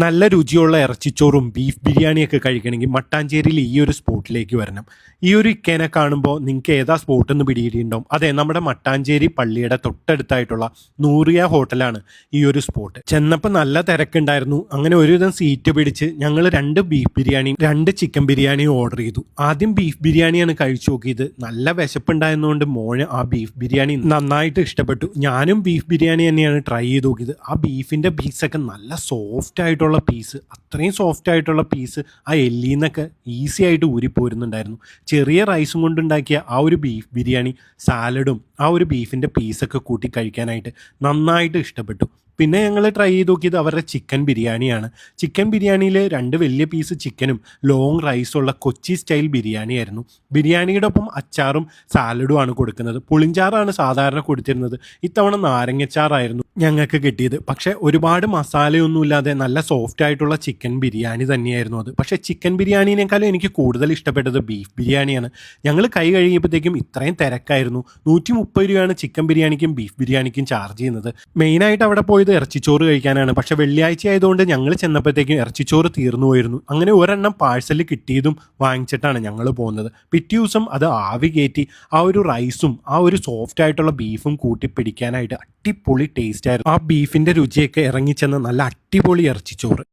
നല്ല രുചിയുള്ള ഇറച്ചിച്ചോറും ബീഫ് ബിരിയാണിയൊക്കെ കഴിക്കണമെങ്കിൽ മട്ടാഞ്ചേരിയിൽ ഈ ഒരു സ്പോട്ടിലേക്ക് വരണം. ഈ ഒരു ഇക്കേനെ കാണുമ്പോൾ നിങ്ങൾക്ക് ഏതാ സ്പോട്ടെന്ന് പിടികിട്ടിയിട്ടുണ്ടാവും. അതെ, നമ്മുടെ മട്ടാഞ്ചേരി പള്ളിയുടെ തൊട്ടടുത്തായിട്ടുള്ള നൂറിയ ഹോട്ടലാണ് ഈ ഒരു സ്പോട്ട്. ചെന്നപ്പോൾ നല്ല തിരക്കുണ്ടായിരുന്നു. അങ്ങനെ ഒരുവിധം സീറ്റ് പിടിച്ച് ഞങ്ങൾ 2 ബീഫ് ബിരിയാണിയും 2 ചിക്കൻ ബിരിയാണിയും ഓർഡർ ചെയ്തു. ആദ്യം ബീഫ് ബിരിയാണിയാണ് കഴിച്ചു നോക്കിയത്. നല്ല വിശപ്പുണ്ടായിരുന്നതുകൊണ്ട് മോന് ആ ബീഫ് ബിരിയാണി നന്നായിട്ട് ഇഷ്ടപ്പെട്ടു. ഞാനും ബീഫ് ബിരിയാണി തന്നെയാണ് ട്രൈ ചെയ്ത് നോക്കിയത്. ആ ബീഫിൻ്റെ പീസൊക്കെ നല്ല സോഫ്റ്റ് ആയിട്ട് പീസ്, അത്രയും സോഫ്റ്റ് ആയിട്ടുള്ള പീസ് ആ എല്ലിന്നൊക്കെ ഈസി ആയിട്ട് ഊരിപ്പോരുന്നുണ്ടായിരുന്നു. ചെറിയ റൈസും കൊണ്ടുണ്ടാക്കിയ ആ ഒരു ബീഫ് ബിരിയാണി സാലഡും ആ ഒരു ബീഫിൻ്റെ പീസൊക്കെ കൂട്ടി കഴിക്കാനായിട്ട് നന്നായിട്ട് ഇഷ്ടപ്പെട്ടു. പിന്നെ ഞങ്ങൾ ട്രൈ ചെയ്ത് നോക്കിയത് അവരുടെ ചിക്കൻ ബിരിയാണിയാണ്. ചിക്കൻ ബിരിയാണിയിൽ 2 വലിയ പീസ് ചിക്കനും ലോങ് റൈസുള്ള കൊച്ചി സ്റ്റൈൽ ബിരിയാണിയായിരുന്നു. ബിരിയാണിയുടെ ഒപ്പം അച്ചാറും സാലഡും ആണ് കൊടുക്കുന്നത്. പുളിഞ്ചാറാണ് സാധാരണ കൊടുത്തിരുന്നത്. ഇത്തവണ നാരങ്ങച്ചാറായിരുന്നു ഞങ്ങൾക്ക് കിട്ടിയത്. പക്ഷേ ഒരുപാട് മസാലയൊന്നുമില്ലാതെ നല്ല സോഫ്റ്റ് ആയിട്ടുള്ള ചിക്കൻ ബിരിയാണി തന്നെയായിരുന്നു അത്. പക്ഷേ ചിക്കൻ ബിരിയാണിനേക്കാളും എനിക്ക് കൂടുതൽ ഇഷ്ടപ്പെട്ടത് ബീഫ് ബിരിയാണിയാണ്. ഞങ്ങൾ കൈ കഴിയുമ്പോഴത്തേക്കും ഇത്രയും തിരക്കായിരുന്നു. 130 രൂപയാണ് ചിക്കൻ ബിരിയാണിക്കും ബീഫ് ബിരിയാണിക്കും ചാർജ് ചെയ്യുന്നത്. മെയിനായിട്ട് അവിടെ പോയത് ഇറച്ചിച്ചോറ് കഴിക്കാനാണ്. പക്ഷേ വെള്ളിയാഴ്ച ആയതുകൊണ്ട് ഞങ്ങൾ ചെന്നപ്പോഴത്തേക്കും ഇറച്ചിച്ചോറ് തീർന്നു പോയിരുന്നു. അങ്ങനെ ഒരെണ്ണം പാഴ്സൽ കിട്ടിയതും വാങ്ങിച്ചിട്ടാണ് ഞങ്ങൾ പോകുന്നത്. പിറ്റേ ദിവസം അത് ആവി കയറ്റി ആ ഒരു റൈസും ആ ഒരു സോഫ്റ്റ് ആയിട്ടുള്ള ബീഫും കൂട്ടി പിടിക്കാനായിട്ട് അടിപൊളി ടേസ്റ്റ് ആയിരുന്നു. ആ ബീഫിൻ്റെ രുചിയൊക്കെ ഇറങ്ങിച്ചെന്ന നല്ല അടിപൊളി ഇറച്ചിച്ചോറ്.